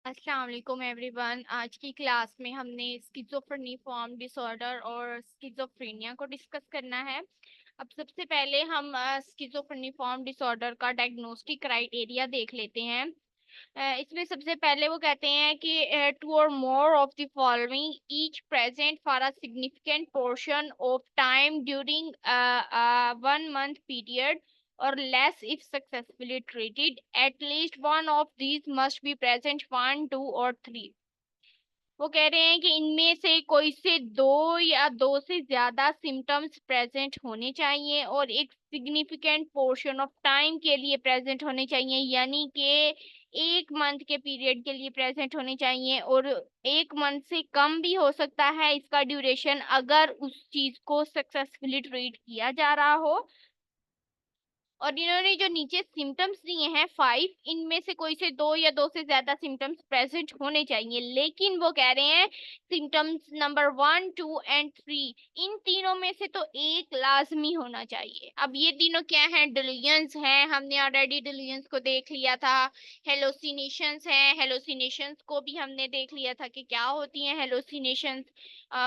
अस्सलाम वालेकुम एवरीवन। आज की क्लास में हमने स्किज़ोफ्रेनिफॉर्म डिसऑर्डर और स्किज़ोफ्रेनिया को डिस्कस करना है। अब सबसे पहले हम स्किज़ोफ्रेनिफॉर्म डिसऑर्डर का डायग्नोस्टिक क्राइटेरिया देख लेते हैं। इसमें सबसे पहले वो कहते हैं कि टू और more of the following each present for a significant portion of time during 1 month period or less if successfully treated. At least one of these must be present, one, two or three. वो कह रहे हैं कि इनमें से कोई से दो या दो से ज्यादा सिम्टम्स प्रेजेंट होने चाहिए और एक सिग्निफिकेंट पोर्शन ऑफ टाइम के लिए प्रेजेंट होने चाहिए, यानी कि 1 month के पीरियड के लिए प्रेजेंट होने चाहिए और 1 month से कम भी हो सकता है इसका ड्यूरेशन, अगर उस चीज को सक्सेसफुली ट्रीट किया जा रहा हो। और इन्होंने जो नीचे सिम्टम्स दिए हैं 5, इनमें से कोई से दो या दो से ज्यादा सिम्टम्स प्रेजेंट होने चाहिए, लेकिन वो कह रहे हैं सिम्टम्स नंबर 1, 2 एंड 3, इन तीनों में से तो एक लाजमी होना चाहिए। अब ये तीनों क्या हैं? डिल्यूजन्स हैं, हमने ऑलरेडी डिल्यूजन्स को देख लिया था। हेलोसिनेशंस हैं, हेलोसिनेशंस को भी हमने देख लिया था कि क्या होती हैं हेलोसिनेशंस।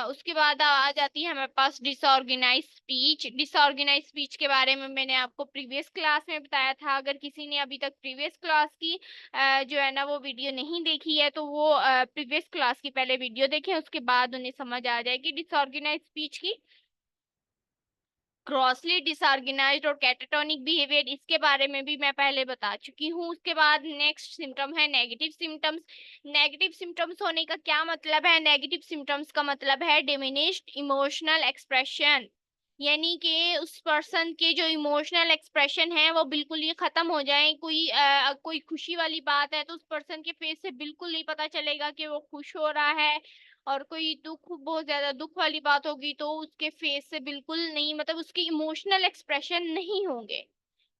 उसके बाद आ जाती है हमारे पास डिसऑर्गेनाइज स्पीच। डिसऑर्गेनाइज स्पीच के बारे में मैंने आपको प्रीवियस क्लास में बताया था। अगर किसी ने अभी तक प्रीवियस क्लास की जो है ना वो वीडियो नहीं देखी है, तो वो प्रीवियस क्लास की पहले वीडियो देखें, उसके बाद उन्हें समझ आ जाएगी डिसऑर्गेनाइज स्पीच की। ग्रॉसली डिसऑर्गेनाइज्ड और कैटाटोनिक बिहेवियर, इसके बारे में भी मैं पहले बता चुकी हूँ। उसके बाद नेक्स्ट सिम्टम है नेगेटिव सिम्टम्स। नेगेटिव सिम्टम्स होने का क्या मतलब है? नेगेटिव सिम्टम्स का मतलब है डिमिनिश्ड इमोशनल एक्सप्रेशन, यानी कि उस पर्सन के जो इमोशनल एक्सप्रेशन है वो बिल्कुल ही खत्म हो जाए। कोई खुशी वाली बात है तो उस पर्सन के फेस से बिल्कुल नहीं पता चलेगा कि वो खुश हो रहा है, और कोई बहुत ज्यादा दुख वाली बात होगी तो उसके फेस से बिल्कुल नहीं, मतलब उसके इमोशनल एक्सप्रेशन नहीं होंगे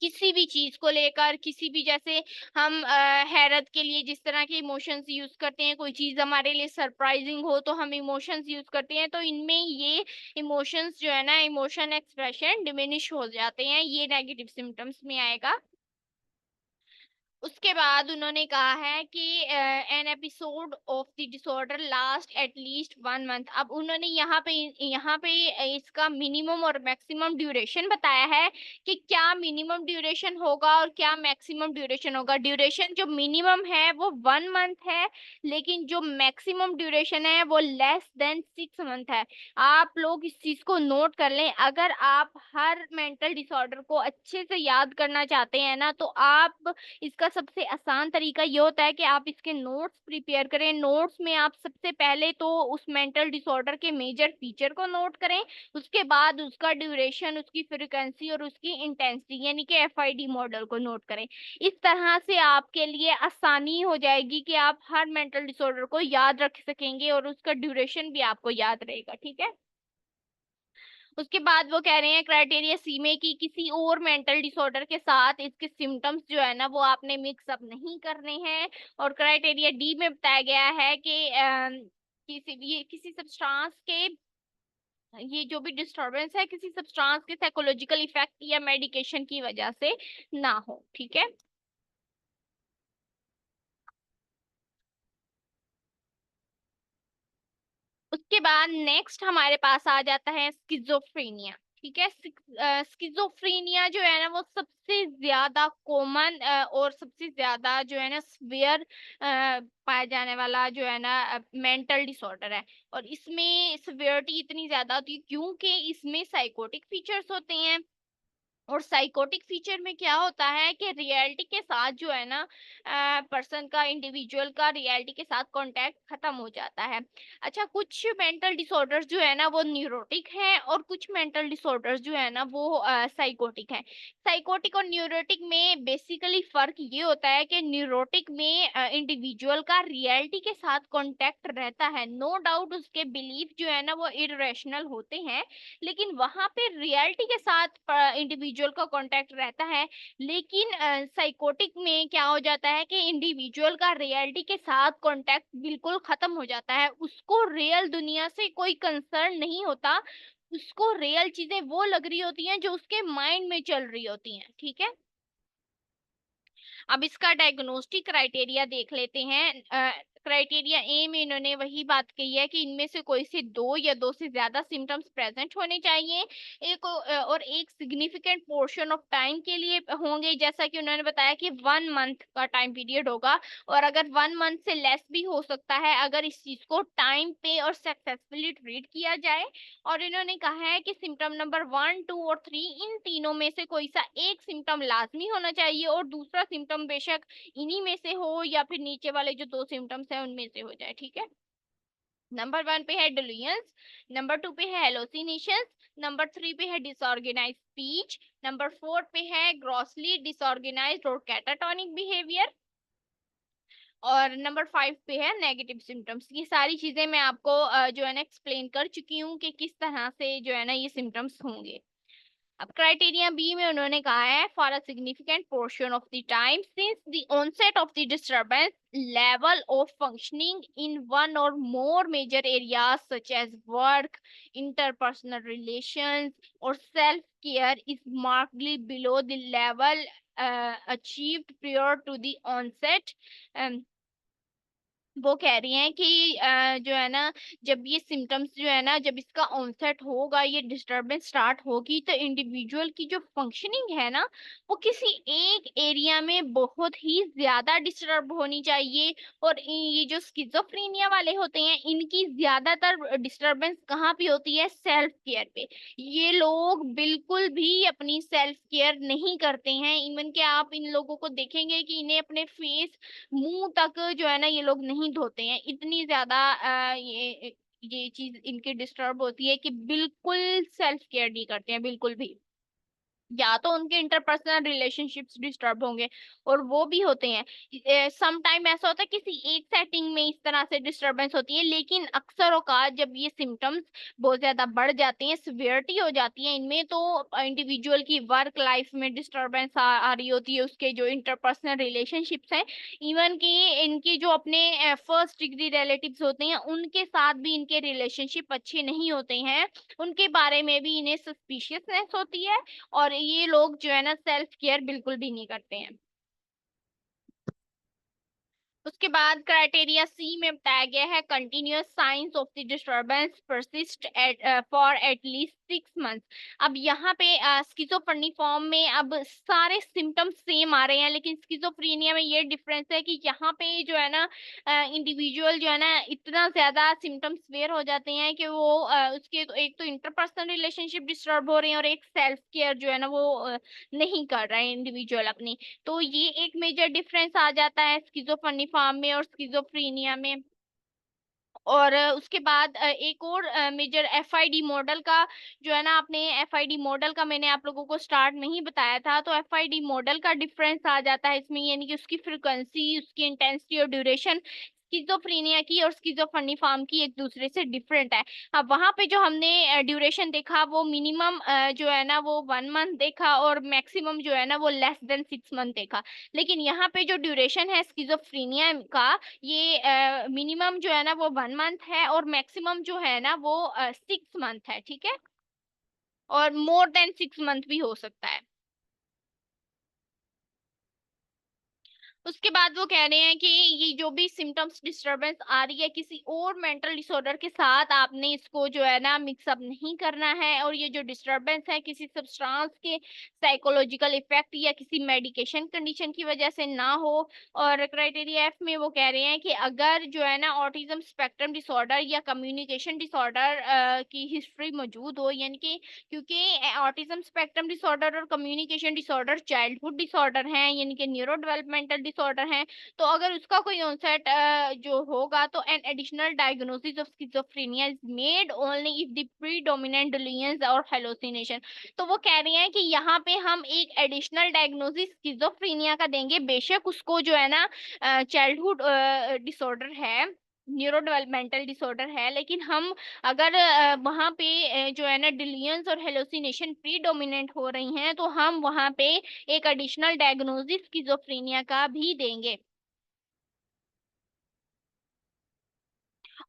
किसी भी चीज को लेकर। किसी भी, जैसे हम हैरत के लिए जिस तरह के इमोशंस यूज करते हैं, कोई चीज हमारे लिए सरप्राइजिंग हो तो हम इमोशंस यूज करते हैं, तो इनमें ये इमोशंस जो है ना, इमोशन एक्सप्रेशन डिमिनिश हो जाते हैं, ये नेगेटिव सिम्टम्स में आएगा। उसके बाद उन्होंने कहा है कि an episode of the disorder last at least 1 month। अब उन्होंने यहाँ पे इसका मिनिमम और मैक्सिमम ड्यूरेशन बताया है कि क्या मिनिमम ड्यूरेशन होगा और क्या मैक्सिमम ड्यूरेशन होगा। ड्यूरेशन जो मिनिमम है वो 1 month है, लेकिन जो मैक्सिमम ड्यूरेशन है वो लेस देन 6 month है। आप लोग इस चीज को नोट कर लें। अगर आप हर मेंटल डिसऑर्डर को अच्छे से याद करना चाहते हैं ना, तो आप इसका सबसे आसान तरीका ये होता है कि आप इसके नोट्स प्रिपेयर करें। नोट्स में आप सबसे पहले तो उस मेंटल डिसऑर्डर के मेजर फीचर को नोट करें, उसके बाद उसका ड्यूरेशन, उसकी फ्रीक्वेंसी और उसकी इंटेंसिटी यानी कि एफआईडी मॉडल को नोट करें। इस तरह से आपके लिए आसानी हो जाएगी कि आप हर मेंटल डिसऑर्डर को याद रख सकेंगे और उसका ड्यूरेशन भी आपको याद रहेगा। ठीक है। उसके बाद वो कह रहे हैं क्राइटेरिया सी में कि किसी और मेंटल डिसऑर्डर के साथ इसके सिम्टम्स जो है ना वो आपने मिक्स अप नहीं करने हैं। और क्राइटेरिया डी में बताया गया है कि किसी सब्सटेंस के, ये जो भी डिस्टरबेंस है किसी सब्सटेंस के साइकोलॉजिकल इफेक्ट या मेडिकेशन की वजह से ना हो। ठीक है। उसके बाद नेक्स्ट हमारे पास आ जाता है स्किज़ोफ्रेनिया। ठीक है। स्किज़ोफ्रेनिया जो है ना वो सबसे ज्यादा कॉमन और सबसे ज्यादा जो है ना सिवियर पाया जाने वाला जो है ना मेंटल डिसऑर्डर है। और इसमें सिवियरिटी इतनी ज्यादा होती है क्योंकि इसमें साइकोटिक फीचर्स होते हैं। और साइकोटिक फीचर में क्या होता है कि रियलिटी के साथ जो है ना पर्सन का, इंडिविजुअल का रियलिटी के साथ कांटेक्ट खत्म हो जाता है। अच्छा, कुछ मेंटल डिसऑर्डर्स जो है ना वो न्यूरोटिक हैं और कुछ मेंटल डिसऑर्डर्स जो है ना वो साइकोटिक हैं। साइकोटिक और न्यूरोटिक में बेसिकली फर्क ये होता है कि न्यूरोटिक में इंडिविजुअल का रियलिटी के साथ कांटेक्ट रहता है, नो डाउट उसके बिलीफ जो है ना वो इरेशनल होते हैं, लेकिन वहां पे रियलिटी के साथ इंडिविजुअल का कांटेक्ट रहता है। लेकिन साइकोटिक में क्या हो जाता है कि इंडिविजुअल का रियलिटी के साथ कांटेक्ट बिल्कुल खत्म हो जाता है, उसको रियल दुनिया से कोई कंसर्न नहीं होता, उसको रियल चीजें वो लग रही होती हैं जो उसके माइंड में चल रही होती हैं। ठीक है। अब इसका डायग्नोस्टिक क्राइटेरिया देख लेते हैं। क्राइटेरिया ए में इन्होंने वही बात कही है कि इनमें से कोई से दो या दो से ज्यादा सिम्टम्स प्रेजेंट होने चाहिए, और एक सिग्निफिकेंट पोर्शन ऑफ टाइम के लिए होंगे, जैसा कि उन्होंने बताया कि 1 मंथ का टाइम पीरियड होगा, और अगर 1 मंथ से लेस भी हो सकता है अगर इस चीज को टाइम पे और सक्सेसफुली ट्रीट किया जाए। और इन्होंने कहा है कि सिम्टम नंबर 1, 2 और 3 इन तीनों में से कोई सा एक सिम्टम लाजमी होना चाहिए, और दूसरा सिम्टम बेशक इन्हीं में से हो या फिर नीचे वाले जो दो सिम्टम्स है उनमें से हो जाए, ठीक है। नंबर 1 पे है डिल्यूजन्स, नंबर 2 पे है हेलोसिनेशंस, नंबर 3 पे है डिसऑर्गेनाइज्ड स्पीच, नंबर 4 पे है ग्रॉसली डिसऑर्गेनाइज्ड और कैटाटोनिक बिहेवियर, और नंबर 5 पे है नेगेटिव सिम्टम्स। ये सारी चीजें मैं आपको जो है ना एक्सप्लेन कर चुकी हूँ कि किस तरह से जो है ना ये सिम्टम्स होंगे। अब क्राइटेरिया बी में उन्होंने कहा है for a significant portion of the time since the onset of the disturbance level of functioning in one or more major areas such as work, interpersonal relations or self care is markedly below the level achieved prior to the onset. um, वो कह रही हैं कि जो है ना, जब ये सिम्टम्स जो है ना, जब इसका ऑनसेट होगा, ये डिस्टरबेंस स्टार्ट होगी, तो इंडिविजुअल की जो फंक्शनिंग है ना, वो किसी एक एरिया में बहुत ही ज्यादा डिस्टर्ब होनी चाहिए। और ये जो स्किज़ोफ्रेनिया वाले होते हैं इनकी ज्यादातर डिस्टरबेंस कहाँ पे होती है? सेल्फ केयर पे। ये लोग बिल्कुल भी अपनी सेल्फ केयर नहीं करते हैं। इवन के आप इन लोगों को देखेंगे कि इन्हें अपने फेस, मुंह तक जो है ना ये लोग नहीं धोते हैं। इतनी ज्यादा ये चीज इनकी डिस्टर्ब होती है कि बिल्कुल सेल्फ केयर नहीं करते हैं बिल्कुल भी। या तो उनके इंटरपर्सनल रिलेशनशिप्स डिस्टर्ब होंगे, और वो भी होते हैं। सम टाइम ऐसा होता है किसी एक सेटिंग में इस तरह से डिस्टरबेंस होती है, लेकिन अक्सर औकात जब ये सिम्टम्स बहुत ज्यादा बढ़ जाते हैं, सिवियरिटी हो जाती है इनमें, तो इंडिविजुअल की वर्क लाइफ में डिस्टरबेंस आ रही होती है, उसके जो इंटरपर्सनल रिलेशनशिप्स हैं, इवन कि इनके जो अपने फर्स्ट डिग्री रिलेटिव्स होते हैं उनके साथ भी इनके रिलेशनशिप अच्छे नहीं होते हैं, उनके बारे में भी इन्हें सस्पिशियसनेस होती है, और ये लोग जो है ना सेल्फ केयर बिल्कुल भी नहीं करते हैं। उसके बाद क्राइटेरिया सी में बताया गया है continuous science of the disturbance persist for at least 6 months. अब यहाँ पे स्किज़ोफ्रेनिफॉर्म में अब सारे सिम्टम्स सेम आ रहे हैं, लेकिन स्किज़ोफ्रेनिया में ये डिफरेंस है कि यहाँ पे जो है ना इंडिविजुअल जो है ना इतना ज्यादा सिम्टम्स वेयर हो जाते हैं कि वो उसके तो एक तो इंटरपर्सनल रिलेशनशिप डिस्टर्ब हो रहे हैं, और एक सेल्फ केयर जो है ना वो नहीं कर रहा है इंडिविजुअल अपनी। तो ये एक मेजर डिफरेंस आ जाता है स्किज़ोफ्रेनिफॉर्म में और स्किज़ोफ्रेनिया में। और उसके बाद एक और मेजर एफआईडी मॉडल का जो है ना, आपने एफआईडी मॉडल का मैंने आप लोगों को स्टार्ट में ही बताया था, तो एफआईडी मॉडल का डिफरेंस आ जाता है इसमें, यानी कि उसकी फ्रिक्वेंसी, उसकी इंटेंसिटी और ड्यूरेशन स्किज़ोफ्रेनिया की और स्किज़ोफ्रेनिफॉर्म की एक दूसरे से डिफरेंट है। अब वहां पे जो हमने ड्यूरेशन देखा वो मिनिमम जो है ना वो 1 मंथ देखा, और मैक्सिमम जो है ना वो लेस देन 6 मंथ देखा। लेकिन यहाँ पे जो ड्यूरेशन है स्किज़ोफ्रेनिया का, ये मिनिमम जो है ना वो 1 मंथ है, और मैक्सिमम जो है ना वो 6 मंथ है, ठीक है। और मोर देन 6 मंथ भी हो सकता है। उसके बाद वो कह रहे हैं कि ये जो भी सिम्टम्स डिस्टरबेंस आ रही है किसी और मेंटल डिसऑर्डर के साथ, आपने इसको जो है ना मिक्सअप नहीं करना है, और ये जो डिस्टरबेंस है किसी सब्सटेंस के साइकोलॉजिकल इफेक्ट या किसी मेडिकेशन कंडीशन की वजह से ना हो। और क्राइटेरिया एफ में वो कह रहे हैं कि अगर जो है ना ऑटिज्म स्पेक्ट्रम डिसऑर्डर या कम्युनिकेशन डिसऑर्डर की हिस्ट्री मौजूद हो, यानी कि क्योंकि ऑटिज्म स्पेक्ट्रम डिसऑर्डर और कम्युनिकेशन डिसऑर्डर चाइल्डहुड डिसऑर्डर हैं, यानी कि न्यूरो डेवलपमेंटल डिसऑर्डर हैं, तो अगर उसका कोई ऑनसेट जो होगा, तो an additional diagnosis of schizophrenia is made only if the predominant delusions और हेलुसिनेशन। तो वो कह रही हैं कि यहाँ पे हम एक एडिशनल डायग्नोसिस स्किज़ोफ्रेनिया का देंगे, बेशक उसको जो है ना चाइल्डहुड डिसऑर्डर है, न्यूरो डेवलपमेंटल डिसऑर्डर है, लेकिन हम अगर वहाँ पे जो है ना डिलीजन्स और हेलुसिनेशन प्रीडोमिनेंट हो रही हैं, तो हम वहाँ पे एक एडिशनल डायग्नोसिस स्किज़ोफ्रेनिया का भी देंगे।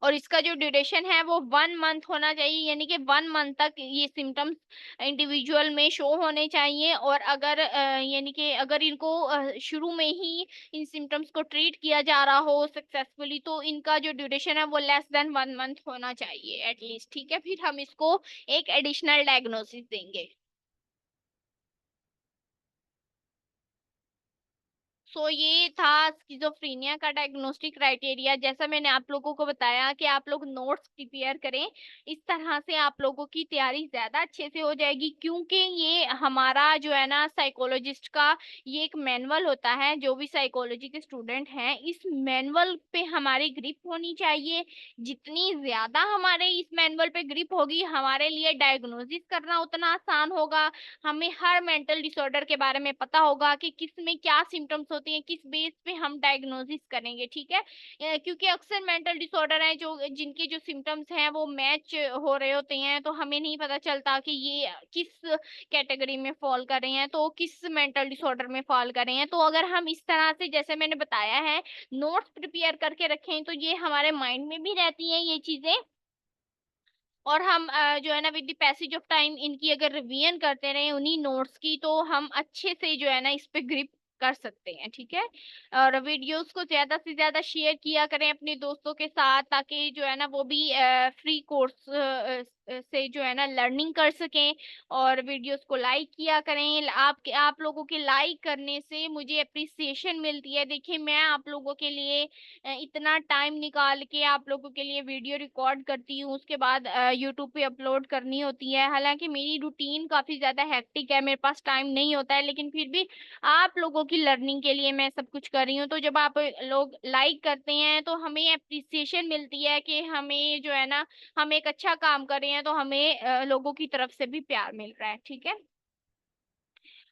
और इसका जो ड्यूरेशन है वो 1 मंथ होना चाहिए, यानी कि 1 मंथ तक ये सिम्टम्स इंडिविजुअल में शो होने चाहिए। और अगर यानी कि अगर इनको शुरू में ही इन सिम्टम्स को ट्रीट किया जा रहा हो सक्सेसफुली, तो इनका जो ड्यूरेशन है वो लेस देन 1 मंथ होना चाहिए एटलीस्ट। ठीक है, फिर हम इसको एक एडिशनल डायग्नोसिस देंगे। ये था स्किज़ोफ्रेनिया का डायग्नोस्टिक क्राइटेरिया। जैसा मैंने आप लोगों को बताया कि आप लोग नोट्स प्रिपेयर करें, इस तरह से आप लोगों की तैयारी ज्यादा अच्छे से हो जाएगी, क्योंकि ये हमारा जो है ना साइकोलॉजिस्ट का ये एक मैनुअल होता है। जो भी साइकोलॉजी के स्टूडेंट हैं, इस मैनुअल पे हमारी ग्रिप होनी चाहिए। जितनी ज्यादा हमारे इस मैनुअल पे ग्रिप होगी, हमारे लिए डायग्नोसिस करना उतना आसान होगा। हमें हर मेंटल डिसऑर्डर के बारे में पता होगा कि किस में क्या सिम्टम्स होती हैं, किस बेस पे हम डायग्नोसिस करेंगे। ठीक है, क्योंकि अक्सर मेंटल डिसऑर्डर हैं जो जिनके जो सिम्टम्स हैं वो मैच हो रहे होते हैं, तो हमें नहीं पता चलता कि ये किस कैटेगरी में फॉल कर रहे हैं, तो किस मेंटल डिसऑर्डर में फॉल कर रहे हैं। तो अगर हम इस तरह से, जैसे मैंने बताया है, नोट्स प्रिपेयर करके रखें, तो ये हमारे माइंड में भी रहती हैं ये चीजें। और हम जो है ना with the passage of time इनकी अगर रिवीजन करते रहे उन्हीं नोट्स की, तो हम अच्छे से जो है ना इस पे ग्रिप कर सकते हैं। ठीक है, और वीडियोस को ज्यादा से ज्यादा शेयर किया करें अपने दोस्तों के साथ, ताकि जो है ना वो भी फ्री कोर्स से जो है ना लर्निंग कर सकें। और वीडियोस को लाइक किया करें। आप लोगों के लाइक करने से मुझे अप्रिसिएशन मिलती है। देखिए, मैं आप लोगों के लिए इतना टाइम निकाल के आप लोगों के लिए वीडियो रिकॉर्ड करती हूँ, उसके बाद यूट्यूब पे अपलोड करनी होती है। हालांकि मेरी रूटीन काफी ज्यादा हेक्टिक है, मेरे पास टाइम नहीं होता है, लेकिन फिर भी आप लोगों की लर्निंग के लिए मैं सब कुछ कर रही हूँ। तो जब आप लोग लाइक करते हैं, तो हमें अप्रिसिएशन मिलती है कि हमें जो है ना, हम एक अच्छा काम कर रहे हैं, तो हमें लोगों की तरफ से भी प्यार मिल रहा है। ठीक है,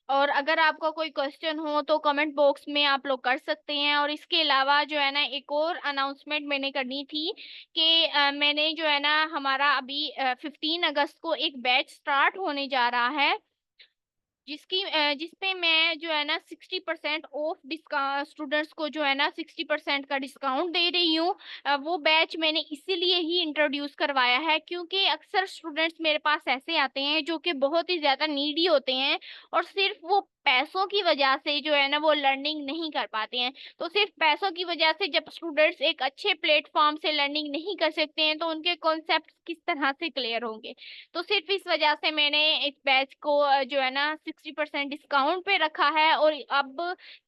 और अगर आपका कोई क्वेश्चन हो तो कमेंट बॉक्स में आप लोग कर सकते हैं। और इसके अलावा जो है ना एक और अनाउंसमेंट मैंने करनी थी कि मैंने जो है ना हमारा अभी 15 अगस्त को एक बैच स्टार्ट होने जा रहा है, जिसपे मैं जो है ना 60% ऑफ डिस्काउंट, स्टूडेंट्स को जो है ना 60% का डिस्काउंट दे रही हूँ। वो बैच मैंने इसीलिए ही इंट्रोड्यूस करवाया है, क्योंकि अक्सर स्टूडेंट्स मेरे पास ऐसे आते हैं जो कि बहुत ही ज्यादा नीडी होते हैं, और सिर्फ वो पैसों की वजह से जो है ना वो लर्निंग नहीं कर पाते हैं। तो सिर्फ पैसों की वजह से जब स्टूडेंट्स एक अच्छे प्लेटफॉर्म से लर्निंग नहीं कर सकते हैं, तो उनके कॉन्सेप्ट किस तरह से क्लियर होंगे। तो सिर्फ इस वजह से मैंने इस बैच को जो है ना 60% डिस्काउंट पे रखा है। और अब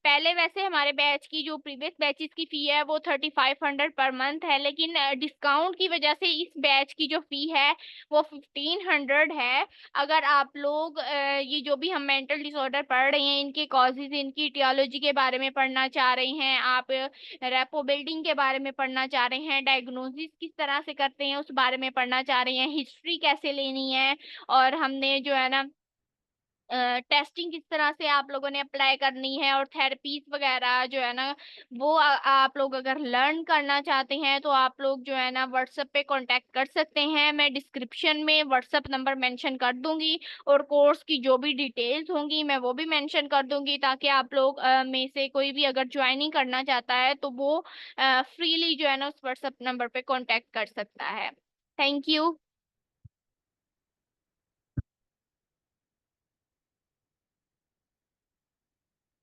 पहले वैसे हमारे बैच की जो प्रीवियस बैचेस की फी है वो 3500 पर मंथ है, लेकिन डिस्काउंट की वजह से इस बैच की जो फी है वो 1500 है। अगर आप लोग ये जो भी हम मेंटल डिसऑर्डर पढ़ रहे हैं, इनके कॉजेज, इनकी इटियोलॉजी के बारे में पढ़ना चाह रहे हैं, आप रेपो बिल्डिंग के बारे में पढ़ना चाह रहे हैं, डायग्नोसिस किस तरह से करते हैं उस बारे में पढ़ना चाह रहे हैं, हिस्ट्री कैसे लेनी है, और हमने जो है ना टेस्टिंग किस तरह से आप लोगों ने अप्लाई करनी है, और थेरेपीज वगैरह जो है ना वो आप लोग अगर लर्न करना चाहते हैं, तो आप लोग जो है ना व्हाट्सएप पे कांटेक्ट कर सकते हैं। मैं डिस्क्रिप्शन में व्हाट्सएप नंबर मेंशन कर दूंगी, और कोर्स की जो भी डिटेल्स होंगी मैं वो भी मेंशन कर दूंगी, ताकि आप लोग में से कोई भी अगर ज्वाइनिंग करना चाहता है तो वो फ्रीली जो है ना उस व्हाट्सएप नंबर पे कांटेक्ट कर सकता है। Thank you.